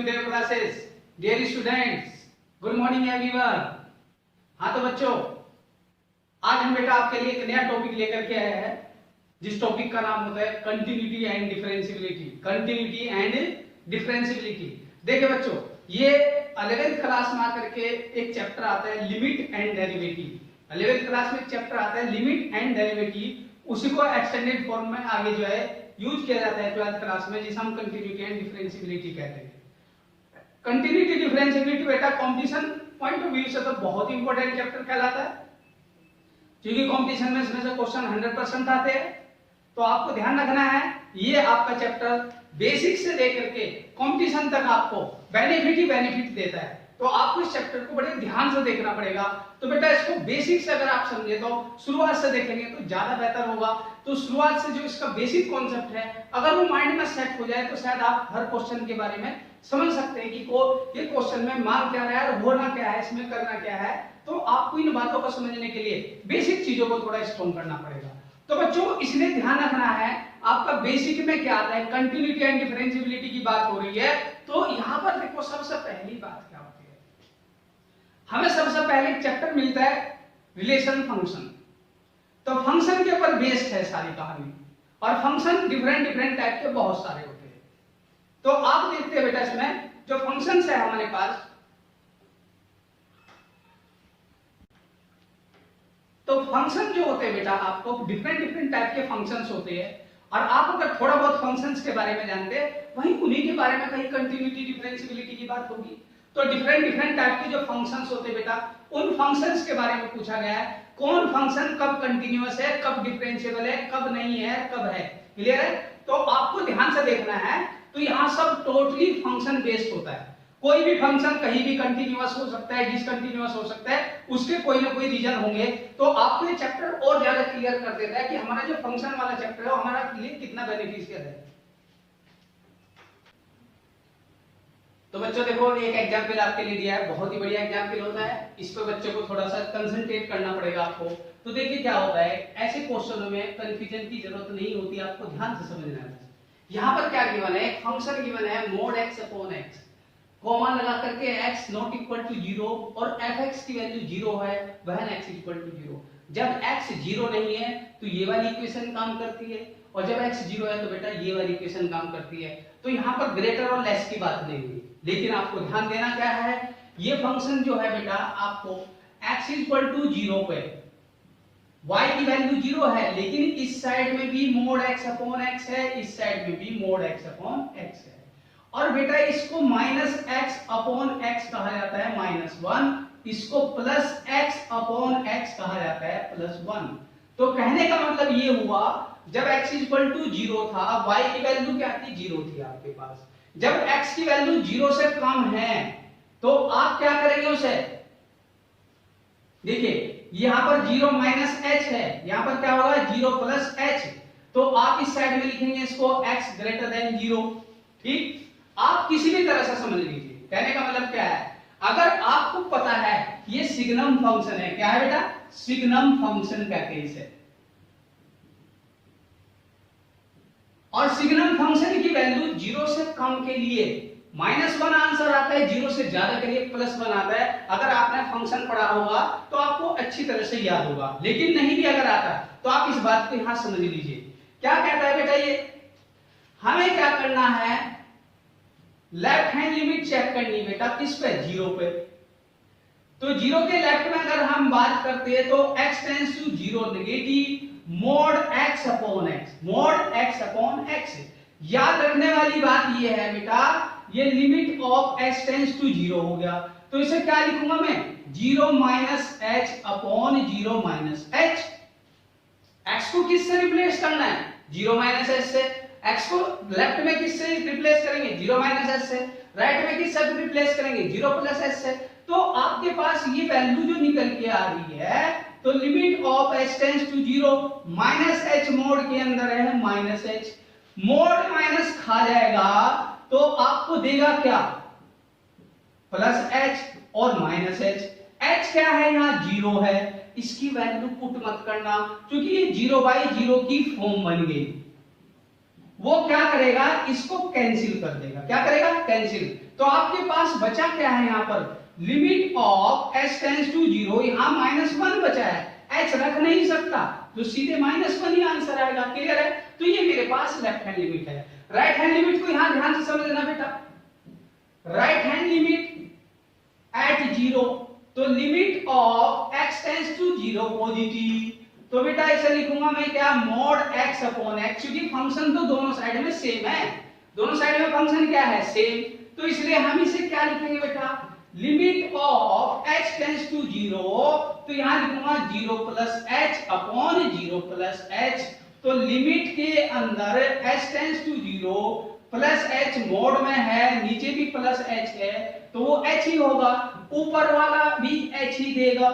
To their classes. Dear students, good morning everyone. हाँ तो बच्चों, आज हम बेटा आपके लिए एक नया टॉपिक लेकर के आए हैं, जिस टॉपिक का नाम होता है continuity and differentiability. Continuity and differentiability. देखिए बच्चों, ये 11th क्लास में आकर के एक चैप्टर आता है limit and derivative. 11th class में एक चैप्टर आता है लिमिट एंड डेरिवेटिव, उसी को एक्सटेंडेड फॉर्म में आगे जो है यूज किया जाता है 12th क्लास में, जिसे हम कंटिन्यूटी एंड डिफरेंशियबिलिटी कहते हैं। कंटिन्यूटी डिफरेंशियबिलिटी बेटा कंपटीशन पॉइंट ऑफ व्यू से तो बहुत ही इंपॉर्टेंट चैप्टर कहलाता है, क्योंकि कंपटीशन में इसमें से क्वेश्चन 100% आते हैं। तो आपको ध्यान रखना है, ये आपका चैप्टर बेसिक से लेकर के कंपटीशन तक आपको बेनिफिट ही बेनिफिट देता है। तो आपको इस चैप्टर को बड़े ध्यान से देखना पड़ेगा। तो बेटा इसको बेसिक से अगर आप समझे तो शुरुआत से देखेंगे तो ज्यादा बेहतर होगा। तो शुरुआत से जो इसका बेसिक कॉन्सेप्ट है, अगर वो माइंड में सेट हो जाए तो शायद आप हर क्वेश्चन के बारे में समझ सकते हैं कि ये क्वेश्चन में मांग क्या रहा है और होना क्या है, इसमें करना क्या है। तो आपको इन बातों को समझने के लिए बेसिक चीजों को थोड़ा स्ट्रॉन्ग करना पड़ेगा। तो बच्चों, इसलिए ध्यान रखना है आपका बेसिक में क्या आता है, कंटिन्यूटी एंड डिफरेंशियबिलिटी की बात हो रही है। तो यहां पर देखो, सबसे पहली बात क्या होती है, हमें सबसे पहले चैप्टर मिलता है रिलेशन फंक्शन। तो फंक्शन के ऊपर बेस्ड है सारी कहानी, और फंक्शन डिफरेंट टाइप के बहुत सारे होते हैं। तो आप देखते हैं बेटा, इसमें जो फंक्शंस है हमारे पास, तो फंक्शन जो होते हैं बेटा, आपको डिफरेंट टाइप के फंक्शंस होते हैं। और आप अगर थोड़ा बहुत फंक्शंस के बारे में जानते हैं, वहीं उन्हीं के बारे में कहीं कंटिन्यूटी डिफरेंशियबिलिटी की बात होगी। तो डिफरेंट टाइप के जो फंक्शंस होते हैं बेटा, उन फंक्शंस के बारे में पूछा गया है। कौन फंक्शन कब कंटिन्यूअस है, कब डिफरेंशिएबल है, कब नहीं है, कब है। क्लियर है? तो आपको ध्यान से देखना है। तो यहाँ सब टोटली फंक्शन बेस्ड होता है। कोई भी फंक्शन कहीं भी कंटिन्यूअस हो सकता है, डिसकंटिन्यूअस हो सकता है, उसके कोई ना कोई रीजन होंगे। तो आपको ये चैप्टर और ज्यादा क्लियर कर देता है कि हमारा जो फंक्शन वाला चैप्टर है हमारा लिए कितना बेनिफिशियल है। तो बच्चों देखो, एक एग्जांपल आपके लिए दिया है, बहुत ही बढ़िया एग्जांपल होता है। इस पर बच्चों को थोड़ा सा कंसंट्रेट करना पड़ेगा आपको। तो देखिए क्या होता है, ऐसे क्वेश्चनों में कंफ्यूजन की जरूरत नहीं होती, आपको ध्यान से समझना है। यहाँ पर क्या गिवन है, एक फंक्शन गिवन है mod x upon x, comma लगा करके x नॉट इक्वल टू 0 और fx की वैल्यू 0 है when x इक्वल टू 0। जब x 0 नहीं है तो ये वाली इक्वेशन काम करती है, और जब x 0 है तो बेटा ये वाली इक्वेशन काम करती है। तो यहाँ पर ग्रेटर और लेस की बात नहीं हुई, लेकिन आपको ध्यान देना क्या है, ये फंक्शन जो है बेटा आपको x इक्वल टू 0 पे y की वैल्यू 0 है, लेकिन इस साइड में भी mod x अपॉन x है, इस साइड में भी mod x अपॉन x है। और बेटा इसको माइनस x अपॉन x कहा जाता है -1, इसको प्लस x अपॉन x कहा जाता है +1। तो कहने का मतलब ये हुआ, जब x इक्वल टू 0 था, y की वैल्यू क्या थी, 0 थी आपके पास। जब x की वैल्यू 0 से कम है तो आप क्या करेंगे उसे, देखिए यहां पर 0 माइनस h है, यहां पर क्या होगा 0 प्लस h। तो आप इस साइड में लिखेंगे इसको x ग्रेटर देन 0। ठीक, आप किसी भी तरह से समझ लीजिए। कहने का मतलब क्या है, अगर आपको पता है ये सिग्नम फंक्शन है, क्या है बेटा, सिग्नम फंक्शन कहते हैं इसे, और सिग्नम फंक्शन की वैल्यू 0 से कम के लिए -1 आंसर आता है, 0 से ज्यादा के लिए +1 आता है। अगर आपने फंक्शन पढ़ा होगा तो आपको अच्छी तरह से याद होगा, लेकिन नहीं भी अगर आता तो आप इस बात को यहां समझ लीजिए। क्या कहता है बेटा, ये हमें क्या करना है, लेफ्ट हैंड लिमिट चेक करनी बेटा, किस पे, 0 पे। तो 0 के लेफ्ट में अगर हम बात करते हैं तो x tends to 0 negative mod x upon x, mod x upon x। याद रखने वाली बात ये है बेटा, ये limit of x tends to 0 हो गया। तो इसे क्या लिखूंगा मैं, 0 minus h upon 0 minus h। x को किससे रिप्लेस करना है, 0 माइनस h से। x को लेफ्ट में किससे रिप्लेस करेंगे, 0 माइनस h से। राइट में किससे रिप्लेस करेंगे, 0 प्लस h से। तो आपके पास ये वैल्यू जो निकल के आ रही है, तो limit of h tends to 0 minus h mod के अंदर है -h, मोड माइनस खा जाएगा तो आपको देगा क्या, +h और -h। h क्या है, यहाँ 0 है, इसकी वैल्यू पुट मत करना, क्योंकि ये 0/0 की फॉर्म बन गई। वो क्या करेगा, इसको कैंसिल कर देगा। क्या करेगा, कैंसिल। तो आपके पास बचा क्या है यहाँ पर, limit of h tends to 0, यहाँ -1 बचा है, h रख नहीं सकता तो सीधे -1 ही आंसर आएगा। क्लियर है। तो ये मेरे पास लेफ्ट हैंड लिमिट है। राइट हैंड लिमिट को यहाँ ध्यान से समझना बेटा। राइट हैंड लिमिट एट 0, तो limit of x tends to 0 positive, तो बेटा ऐसे लिखूंगा मैं क्या, mod x अपॉन x, क्योंकि फंक्शन तो दोनों साइड में सेम है, दोनों साइड में फंक्शन क्या है, सेम, तो इसलिए हम इसे क्या लिखेंगे बेटा, limit of x tends to 0, तो यहां लिखूंगा 0 plus h upon 0 plus h, तो लिमिट के अंदर h tends to 0 plus h mod में है, नीचे भी प्लस h है तो वो h ही होगा, ऊपर वाला भी h ही देगा।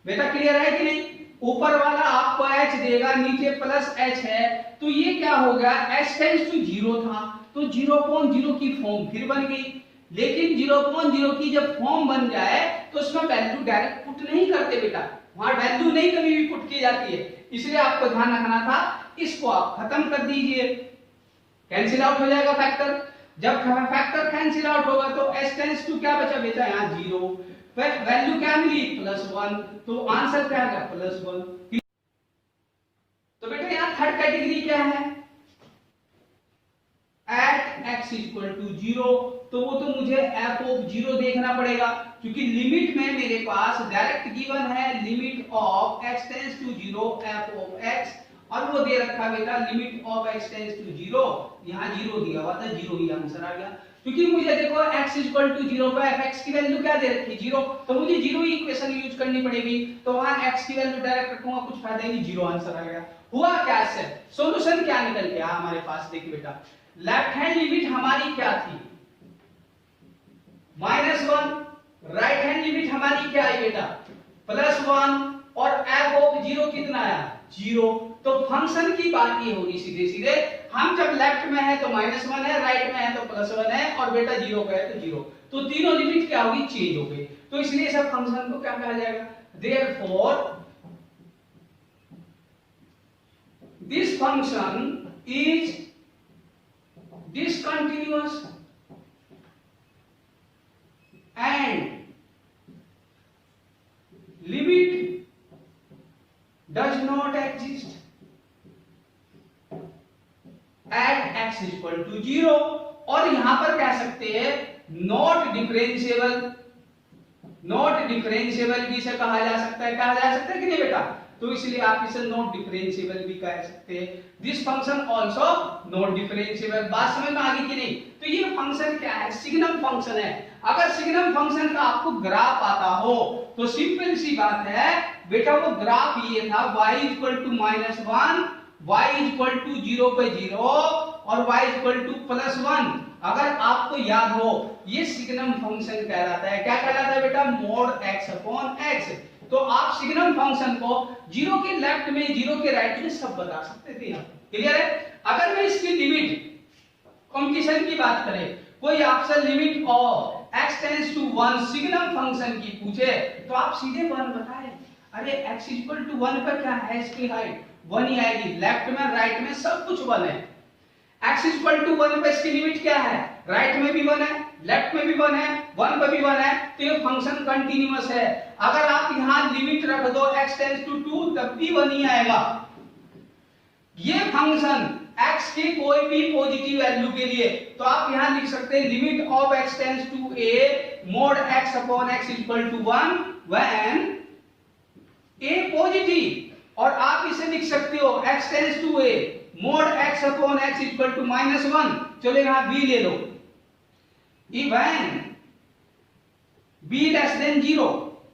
बेटा क्लियर है कि नहीं, ऊपर वाला आपको h देगा, नीचे प्लस h है, तो ये क्या हो गया, h टेंड्स टू 0 था तो 0.0 की फॉर्म फिर बन गई, लेकिन 0.0 की जब फॉर्म बन जाए तो उसमें वैल्यू डायरेक्ट पुट नहीं करते बेटा, वहां वैल्यू नहीं कभी भी पुट की जाती है, इसलिए आपको ध्यान रखना था, इसको आप खत्म कर दीजिए, कैंसिल आउट हो जाएगा फैक्टर। जब फैक्टर कैंसिल आउट होगा तो h टेंड्स टू क्या बचा बेटा, यहाँ 0, वैल्यू क्या मिली, +1, तो आंसर क्या आएगा, +1। तो बेटा यहाँ थर्ड कैटेगरी क्या है, एट x इक्वल टू 0, तो वो तो मुझे f ऑफ 0 देखना पड़ेगा, क्योंकि लिमिट में मेरे पास डायरेक्ट गिवन है limit of x tends to 0 f of x, और वो दे रखा बेटा limit of x tends to 0, यहाँ 0 दिया हुआ था, 0 ही आंसर आ गया, क्योंकि मुझे देखो x इक्वल टू 0 पे fx की वैल्यू क्या दे रखी, 0, तो मुझे 0 ही इक्वेशन यूज करनी पड़ेगी, तो वहां x की वैल्यू डायरेक्ट रखूंगा, कुछ फायदा नहीं, 0 आंसर आ गया। हुआ क्या इससे, सॉल्यूशन क्या निकल गया हमारे पास, देखिए बेटा लेफ्ट हैंड लिमिट हमारी क्या थी, -1, राइट हैंड लिमिट हमारी क्या आई बेटा, +1, और f ऑफ 0 कितना आया, 0, तो फंक्शन की बात ये होगी सीधे सीधे, हम जब लेफ्ट में है तो -1 है, राइट में है तो +1 है, और बेटा 0 पे है तो 0, तो तीनों लिमिट क्या होगी, चेंज हो गई, तो इसलिए सब फंक्शन को क्या कहा जाएगा, therefore this function is discontinuous and limit does not exist at x equal to 0, और यहां पर कह सकते हैं नॉट डिफरेंशिएबल, नॉट डिफरेंशिएबल भी इसे कहा जा सकता है, कहा जा सकता है कि नहीं बेटा, तो इसलिए आप इसे नॉट डिफरेंशिएबल भी कह सकते हैं, this function also not differentiable. बात समझ में आ गई कि नहीं, तो ये फंक्शन क्या है, सिग्नम फंक्शन है, अगर सिग्नम फंक्शन का आपको ग्राफ आता हो तो सिंपल सी बात है बेटा, वो ग्राफ ये था y equal to -1, y equal to 0 पे 0 और y इक्वल टू +1, अगर आपको याद हो ये सिग्नम फंक्शन कहलाता है, क्या कहलाता है बेटा, mod x अपॉन x, तो आप सिग्नम फंक्शन को 0 के लेफ्ट में 0 के राइट में सब बता सकते थे यहाँ, क्लियर है। अगर मैं इसकी लिमिट कॉम्पिटिशन की बात करें, कोई आपसे limit of x tends to 1 signum function की पूछे तो आप सीधे 1 बताएं, अरे x इक्वल टू 1 पर क्या है, इसकी हाइट 1 ही आएगी, लेफ्ट में राइट में सब कुछ 1 है, x इक्वल टू 1 पे इसकी लिमिट क्या है, राइट में भी 1 है, लेफ्ट में भी 1 है, 1 पे भी 1 है, तो ये फंक्शन कंटीन्यूअस है, अगर आप यहां लिमिट रख दो x टेंड्स टू 2 तब भी 1 ही आएगा, ये फंक्शन x की कोई भी पॉजिटिव वैल्यू के लिए, तो आप यहां लिख सकते हैं limit of x tends to a mod x upon x equal to 1 when a positive, और आप इसे लिख सकते हो x tends to a mod x upon x equal to -1, चलो यहां b ले लो, even b less than 0,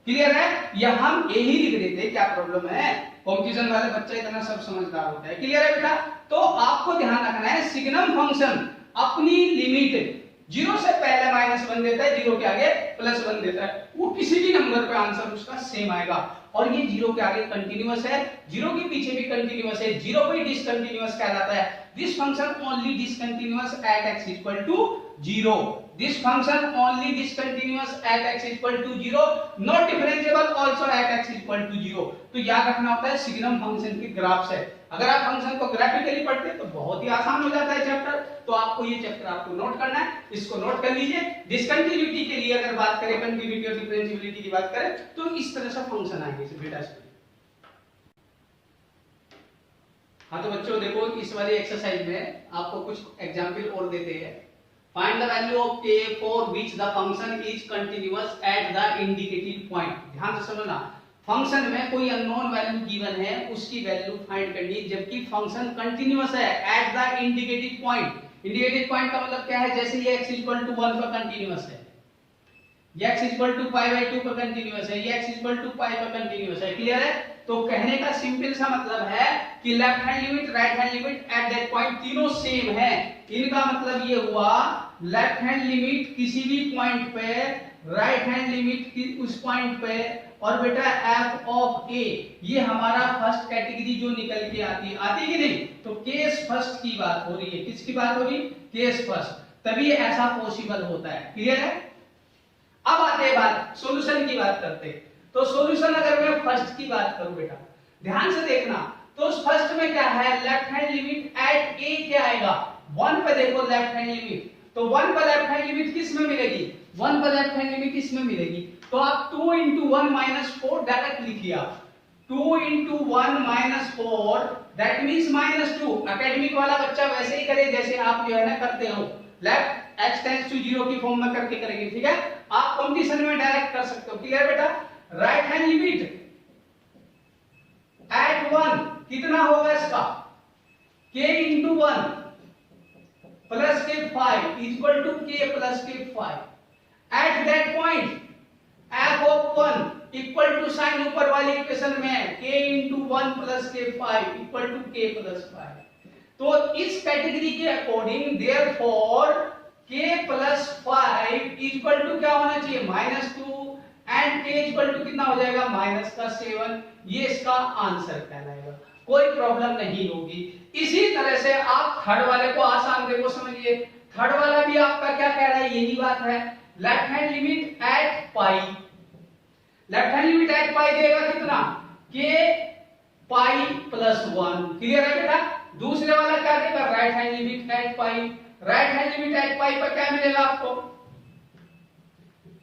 clear है, या हम a ही लिख देते, क्या प्रॉब्लम है, कंफ्यूजन वाले बच्चे इतना सब समझदार होता है, क्लियर है बेटा। तो आपको ध्यान रखना है सिग्नम फंक्शन अपनी लिमिट 0 से पहले -1 देता है, 0 के आगे +1 देता है, वो किसी भी नंबर पे आंसर उसका सेम आएगा, और ये 0 के आगे कंटीन्यूअस है, 0 के पीछे भी कंटीन्यूअस है, 0 पे डिसकंटीन्यूअस कहलाता है, this function only discontinuous at x equal to 0, this function only discontinuous at x equal to 0, not differentiable also at x equal to 0, तो याद रखना होता है सिग्नम फंक्शन के ग्राफ से अगर आप फंक्शन को ग्राफिकली पढ़ते हैं तो बहुत ही आसान हो जाता है चैप्टर। तो आपको ये चैप्टर आपको नोट करना है, इसको नोट कर लीजिए। डिसकंटिन्यूटी के लिए अगर बात करें, कंटिन्यूटी और डिफरेंशिएबिलिटी की बात करें तो इस तरह से फंक्शन आएंगे इस डेटा से। हाँ तो बच्चों देखो, इस वाली एक्सरसाइज में आपको कुछ एग्जांपल और देते हैं। Find the value of k for which the function is continuous at the indicated point. ध्यान से समझना, फंक्शन में कोई अननोन वैल्यू गिवन है, उसकी वैल्यू फाइंड करनी है जबकि फंक्शन कंटीन्यूअस है at the indicated point. Indicated point का मतलब क्या है? जैसे ये x 1 पर कंटीन्यूअस है, ये x π/2 पर कंटीन्यूअस है, ये x π पर कंटीन्यूअस है। क्लियर है? तो कहने का सिंपल सा मतलब है कि left hand limit right hand limit eight that point तीनों सेम है। इनका मतलब ये हुआ लेफ्ट हैंड लिमिट किसी भी पॉइंट पे, राइट हैंड लिमिट की उस पॉइंट पे, और बेटा f ऑफ a, ये हमारा फर्स्ट कैटेगरी जो निकल के आती कि नहीं? तो केस फर्स्ट की बात हो रही है। किसकी बात हो रही? केस फर्स्ट, तभी ऐसा पॉसिबल होता है। क्लियर है? अब आते हैं बात सॉल्यूशन की बात करते हैं। तो सॉल्यूशन अगर मैं फर्स्ट की बात करूं बेटा, ध्यान से देखना, तो उस फर्स्ट में क्या है? Left hand limit eight a क्या आएगा? 1 पे देखो लेफ्ट हैंड लिमिट, तो 1 पर लेफ्ट हैंड लिमिट किस में मिलेगी? 1 पर लेफ्ट हैंड लिमिट किस में मिलेगी? तो आप 2 into 1 minus 4 डायरेक्ट लिखिए आप, 2 into 1 minus 4 that means -2। Academic वाला बच्चा वैसे ही करे जैसे आप जो है ना करते हो, लेफ्ट x टेंड्स टू 0 की फॉर्म में करके करेंगे। ठीक है? आप कंडीशन में डायरेक्ट कर सकते हो। क्लियर बेटा? राइट हैंड लिमिट एट 1 कितना होगा इसका? k into 1 plus k 5 equal to k plus k 5। At that point f of 1 equal to sine ऊपर वाली इक्वेशन में k into 1 plus k 5 equal to k plus 5। तो इस category के according therefore k plus 5 equal to क्या होना चाहिए? -2 and k equal to कितना हो जाएगा? -7। ये इसका आंसर कहलाएगा, कोई प्रॉब्लम नहीं होगी। इसी तरह से आप थर्ड वाले को आसान देखो, समझिए। थर्ड वाला भी आपका क्या कह रहा है? यही बात है, left hand limit at pi, left hand limit at pi देगा कितना? k pi plus 1। क्लियर है बेटा? दूसरे वाला क्या देगा? Right hand limit at pi, right hand limit at pi पर क्या मिलेगा आपको?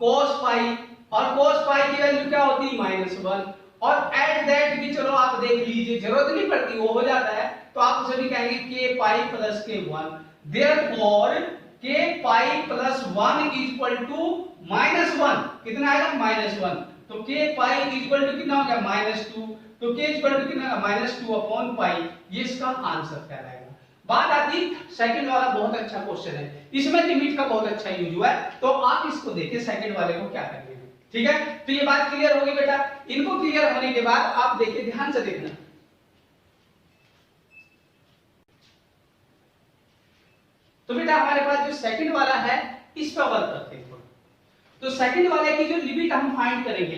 cos पाई, और cos पाई की वैल्यू क्या होती है? -1। और एट दैट भी चलो आप देख लीजिए, जरूरत नहीं पड़ती, वो हो जाता है। तो आप उसे भी कहेंगे k pi plus k 1। Therefore k pi plus 1 equal to -1। कितना आएगा? -1। तो k पाई इक्वल टू कितना हो गया? -2। तो k इक्वल टू कितना? -2 अपॉन पाई। ये इसका आंसर कहलाएगा। बात आती सेकंड वाला, बहुत अच्छा क्वेश्चन है, इसमें लिमिट का बहुत अच्छा यूज हुआ है। तो आप इसको देखिए सेकंड वाले को क्या करेंगे। ठीक है? तो ये बात क्लियर होगी बेटा। इनको क्लियर होने के बाद आप देखिए, ध्यान से देखना। तो बेटा हमारे पास जो सेकंड वाला है इस पर वर्क करते हैं। तो सेकंड वाले की जो लिमिट हम फाइंड करेंगे,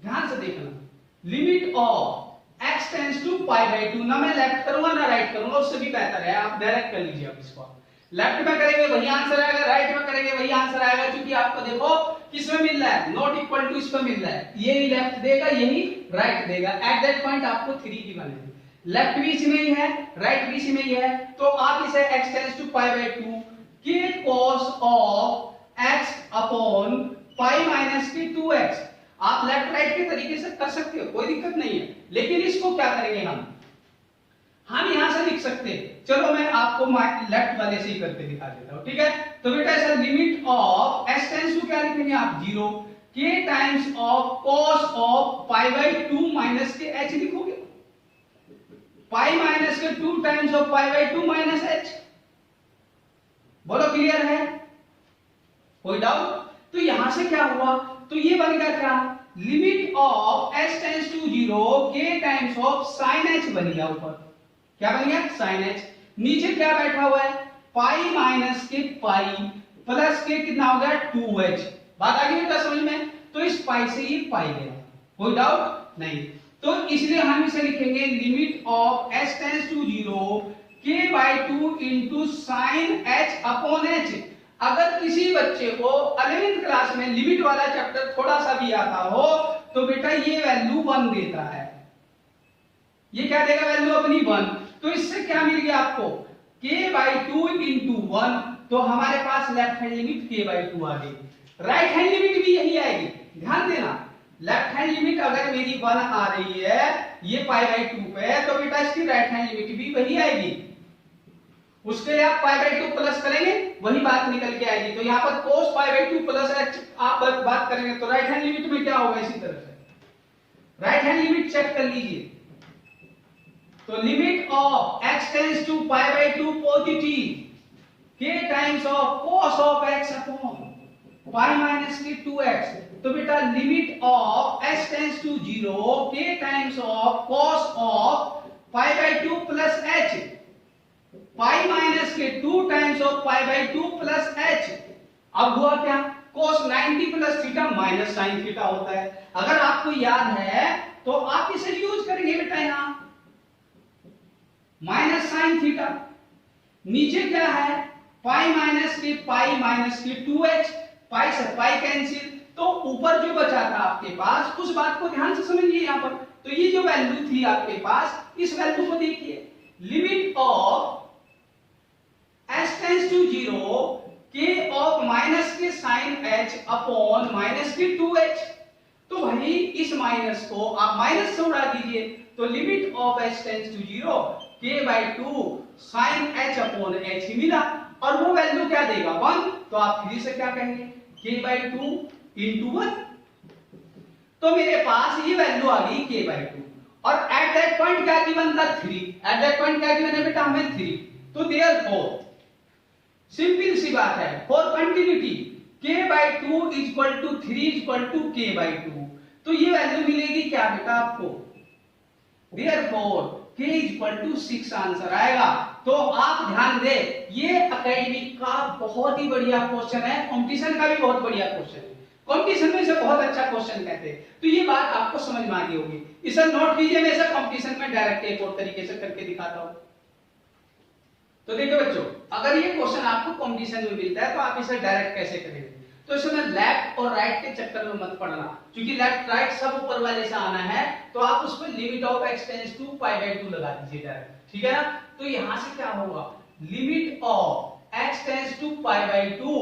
ध्यान से देखना, limit of x tends to π/2। ना मैं लेफ्ट करूंगा ना राइट करूंगा, उससे भी बेहतर है आप डायरेक्ट कर लीजिए। आप इसको लेफ्ट में करेंगे वही आंसर आएगा, राइट में करेंगे वही आंसर आएगा, क्योंकि आपको देखो किसमें मिल रहा है? नॉट इक्वल टू इस पर मिल रहा है। यही लेफ्ट देगा, यही राइट देगा। एट दैट पॉइंट आपको 3 गिवन है, लेफ्ट भी इसी में ही है, राइट भी इसी में ही है। तो आप इसे x tends to π/2 k cos of x upon pi minus k 2x। आप लेफ्ट राइट के तरीके से कर सकते हो, कोई दिक्कत नहीं है। लेकिन इसको क्या करेंगे हम यहां से लिख सकते हैं। चलो मैं आपको लेफ्ट वाले से ही करके दिखा देता हूं। ठीक है? तो बेटा ऐसा limit of x tends to क्या लिखेंगे आप? 0 k times of cos of π/2 minus k h लिखोगे, pi minus k 2 times of π/2 minus h। बोलो क्लियर है? कोई डाउट? तो यहां से क्या हुआ? तो ये बन गया क्या? Limit of x tends to 0 k times of sin h बन गया। ऊपर क्या बन गया? sin h। नीचे क्या बैठा हुआ है? पाई माइनस के पाई प्लस के कितना हो गया? 2h। बात आ गई बेटा समझ में? तो इस पाई से ये पाई गया, कोई डाउट नहीं। तो इसलिए हम इसे लिखेंगे limit of x tends to 0 k/2 into sin h upon h। अगर किसी बच्चे को 11th क्लास में लिमिट वाला चैप्टर थोड़ा सा भी आता हो तो बेटा ये वैल्यू 1 देता है। ये क्या देगा वैल्यू अपनी 1। तो इससे क्या मिल गया आपको k/2 into 1। तो हमारे पास लेफ्ट हैंड लिमिट k/2 आ गई। राइट हैंड लिमिट भी यही आएगी, ध्यान देना। लेफ्ट हैंड लिमिट अगर मेरी 1 आ रही है ये π/2 पे, तो बेटा इसकी राइट हैंड लिमिट भी वही आएगी। उसके लिए आप π/2 प्लस करेंगे, वही बात निकल के आएगी। तो यहाँ पर cos π/2 प्लस h आप बात करेंगे तो राइट हैंड लिमिट में क्या होगा, इसी तरह से राइट हैंड लिमिट चेक कर लीजिए। तो limit of x tends to π/2 positive, k times of cos of x upon pi minus k 2x। तो बेटा limit of x tends to 0, k times of cos of π/2 plus h, pi minus के 2 times of π/2 plus h। अब हुआ क्या, cos 90 plus theta minus sine theta होता है। अगर आपको याद है तो आप इसे यूज करेंगे बेटा, यहां माइनस साइन थीटा, नीचे क्या है पाई माइनस के 2h, पाई से पाई कैंसिल, तो ऊपर जो बचा था आपके पास उस बात को ध्यान से समझिए यहां पर। तो ये जो वैल्यू थी आपके पास, इस वैल्यू को देखिए, limit of h tends to 0, k of minus के साइन h अपॉन माइनस के 2h। तो भाई इस माइनस को आप माइनस से उड़ा दीजिए, तो limit of h tends to 0, k/2 sine h upon h ही मिला। और वो वैल्यू क्या देगा 1। तो आप फिर से क्या कहेंगे k/2 into 1। तो मेरे पास ये वैल्यू आ गई k/2। और एट दैट पॉइंट क्या गिवन था 3। एट दैट पॉइंट क्या गिवन है बेटा हमें 3। तो देयरफॉर सिंपल सी बात है, for continuity k/2 equal to 3 equal to k/2। तो ये वैल्यू मिलेगी क्या बेटा आपको, therefore k equal to 6 answer आएगा। तो आप ध्यान दें, ये एकेडमिक का बहुत ही बढ़िया क्वेश्चन है, कंपटीशन का भी बहुत बढ़िया क्वेश्चन है, कंपटीशन में से बहुत अच्छा क्वेश्चन कहते हैं। तो ये बात आपको समझ में आ गई होगी। इसे नोट कीजिए, मैं इसे कंपटीशन में डायरेक्ट एक और तरीके से करके दिखाता हूं। तो देखो बच्चों, अगर ये क्वेश्चन आपको कंपटीशन में मिलता है तो आप इसे डायरेक्ट कैसे करेंगे। तो इसमें लेफ्ट और राइट के चक्कर में मत पड़ना, क्योंकि लेफ्ट राइट सब ऊपर वाले से आना है। तो आप उसमें limit of x tends to π/2 लगा दीजिए डायरेक्ट, ठीक है ना। तो यहां से क्या होगा, limit of x tends to π/2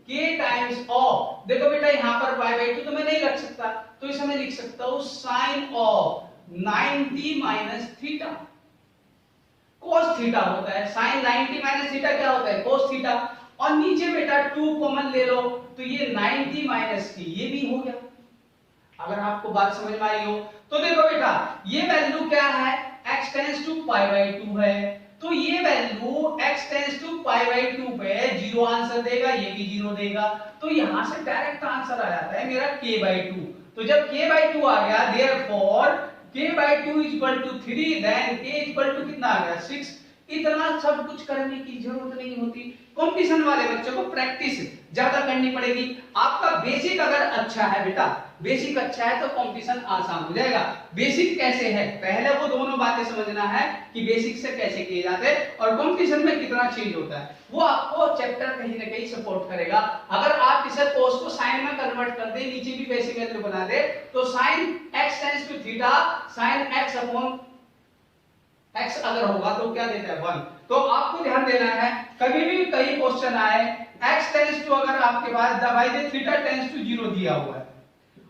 k times of, देखो बेटा यहां पर π/2 तो मैं नहीं रख सकता, तो इसे मैं लिख सकता हूं sine of 90 minus theta. cos theta होता है, sin 90 माइनस थीटा क्या होता है cos थीटा। और नीचे बेटा 2 कॉमन ले लो, तो ये 90 माइनस की ये भी हो गया। अगर आपको बात समझ में आई हो तो देखो बेटा ये वैल्यू क्या है, x टेंड्स टू π/2 है, तो ये वैल्यू x टेंड्स टू π/2 पे 0 आंसर देगा, ये भी 0 देगा। तो यहां से डायरेक्ट आंसर आ जाता है मेरा k/2। तो जब k/2 आ गया, therefore k/2 equal to 3, then k equal to कितना आ गया 6। इतना सब कुछ करने की जरूरत नहीं होती। कंपटीशन वाले बच्चों को प्रैक्टिस ज्यादा करनी पड़ेगी। आपका बेसिक अगर अच्छा है बेटा, बेसिक अच्छा है तो कंपटीशन आसान हो जाएगा। बेसिक कैसे है, पहले वो दोनों बातें समझना है कि बेसिक से कैसे किए जाते हैं और कंपटीशन में कितना चेंज होता है, वो आपको चैप्टर कहीं ना कहीं सपोर्ट करेगा। अगर आप इसे cos को sin में कन्वर्ट कर दे, नीचे भी बेसिक वैल्यू बना दे, तो sin x tends to theta sin x upon x अगर होगा तो क्या देता है 1। तो आपको ध्यान देना है, कभी भी कई क्वेश्चन आए x टेंड्स टू, अगर आपके पास डिवाइडेड थीटा टेंड्स टू 0 दिया हुआ है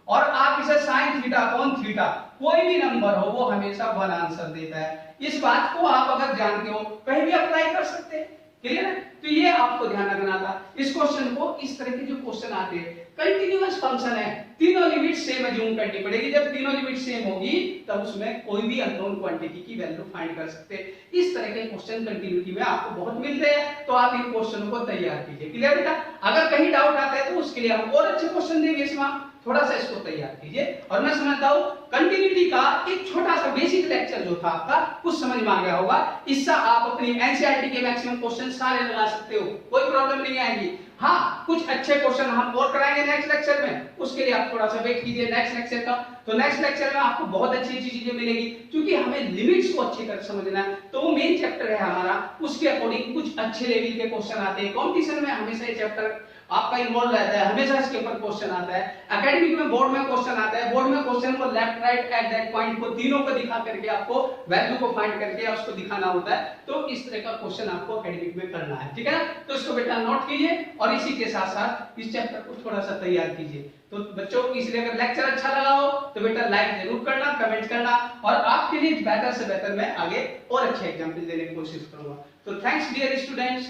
और आप इसे sin थीटा अपॉन थीटा कोई भी नंबर हो वो हमेशा 1 आंसर देता है। इस बात को आप अगर जानते हो कहीं भी अप्लाई कर सकते हैं, क्लियर है। तो ये आपको ध्यान रखना था। इस क्वेश्चन को, इस तरह के जो क्वेश्चन आते हैं, कंटीन्यूअस फंक्शन है, तीनों लिमिट सेम अज्यूम करनी पड़ेगी। जब तीनों लिमिट सेम होगी तब उसमें कोई भी अननोन क्वांटिटी की वैल्यू फाइंड कर सकते हैं। इस तरह के क्वेश्चन कंटिन्यूटी में आपको बहुत मिलते हैं, तो आप इन क्वेश्चनों को तैयार कीजिए, क्लियर बेटा। अगर कहीं डाउट आता है तो उसके लिए हम और अच्छे क्वेश्चन देंगे, इसमें थोड़ा सा इसको तैयार कीजिए। और मैं समझता हूं कंटिन्यूटी का एक छोटा सा बेसिक लेक्चर जो था आपका कुछ समझ में आ गया होगा। इससे आप अपनी एनसीईआरटी के मैक्सिमम क्वेश्चन सारे लगा सकते हो, कोई प्रॉब्लम नहीं आएगी। हाँ, कुछ अच्छे क्वेश्चन हम और कराएंगे नेक्स्ट लेक्चर में, उसके लिए आप थोड़ा सा वेट कीजिए नेक्स्ट लेक्चर का। तो नेक्स्ट लेक्चर में आपको बहुत अच्छी अच्छी चीजें मिलेगी, क्योंकि हमें लिमिट्स को अच्छे कर समझना है। तो वो मेन चैप्टर है हमारा, उसके अकॉर्डिंग कुछ अच्छे लेवल के क्वेश्चन आते हैं। कॉम्पिटिशन में हमेशा ये चैप्टर आपका इन्वॉल्व रहता है, हमेशा इसके ऊपर क्वेश्चन आता है। एकेडमिक में बोर्ड में क्वेश्चन आता है, बोर्ड में क्वेश्चन को left left right eight that point को तीनों को दिखा करके आपको वैल्यू को फाइंड करके उसको दिखाना होता है। तो इस तरह का क्वेश्चन आपको एकेडमिक में करना है, ठीक है ना। तो इसको बेटा नोट कीजिए और इसी के साथ साथ इस चैप्टर को थोड़ा सा तैयार कीजिए। तो बच्चों इसलिए अगर लेक्चर अच्छा लगा हो तो बेटा लाइक जरूर करना, कमेंट करना, और आपके लिए बेहतर से बेहतर मैं आगे और अच्छे एग्जाम्पल देने की कोशिश करूंगा। तो थैंक्स डियर स्टूडेंट्स।